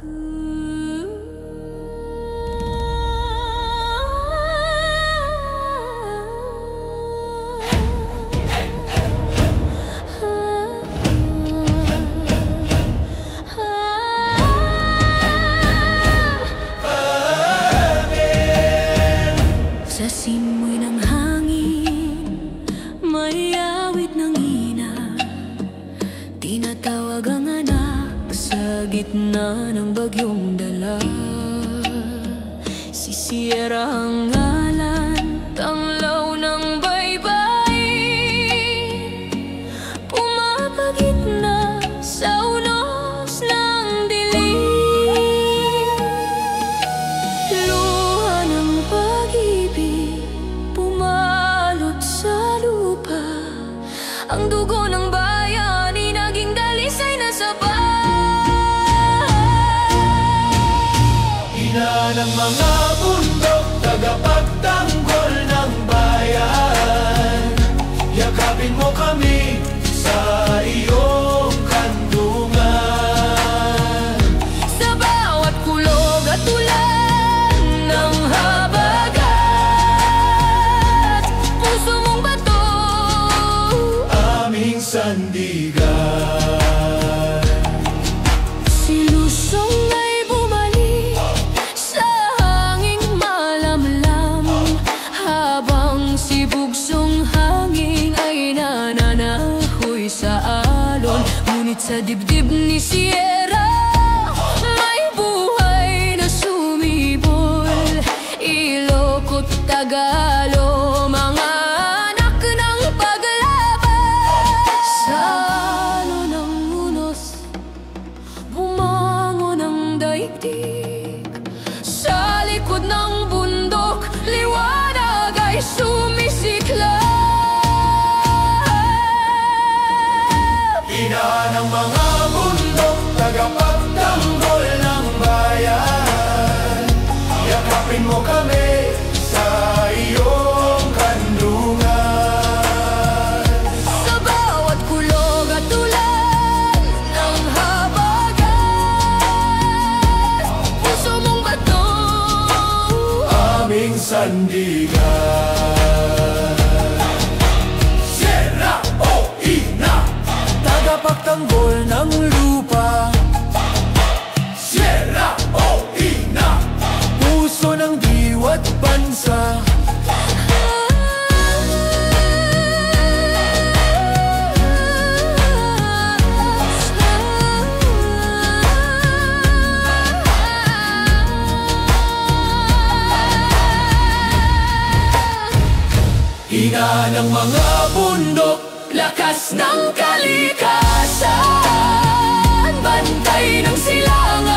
Sa simoy ng hangin, may awit ng ina, tinatawag ang anak sa gitna ng bagyong dala. Si Sierra ang ngalan, tanglaw ng baybay, pumapagitna sa unos ng dilim. Luha ng pag-ibig pumalot sa lupa, ang dugo ng bayan ay naging dalisay na sapat. Ina ng mga bundok, tagapagtanggol ng bayan, yakapin mo kami sa iyong kandungan. Sa bawat kulog at ulan ng habagat, puso mong bato Aming sandigan. Si Lusong ay bumalik sa hanging malamlam, habang si Bugsong hangin ay nananahoy sa alon. Ngunit sa dibdib ni Sierra may buhay na sumibol. Ilocos, Tagalog, mga anak ng paglaban. Sa alon ng unos, bumangon ang daigdig. Sa likod ng bundok, liwanag ay sumisiklab. Ina ng mga bundok, tagapagtanggol ng bayan, yakapin mo kami sa iyong kandungan. Sa bawat kulog at ulan ng habagat, puso mong bato Aming sandigan. Sierra o Ina, tagapagtanggol ng lupa. Sierra o Ina, puso ng diwa't bansa. Ina ng mga bundok, lakas ng kalikasan, bantay ng silangan.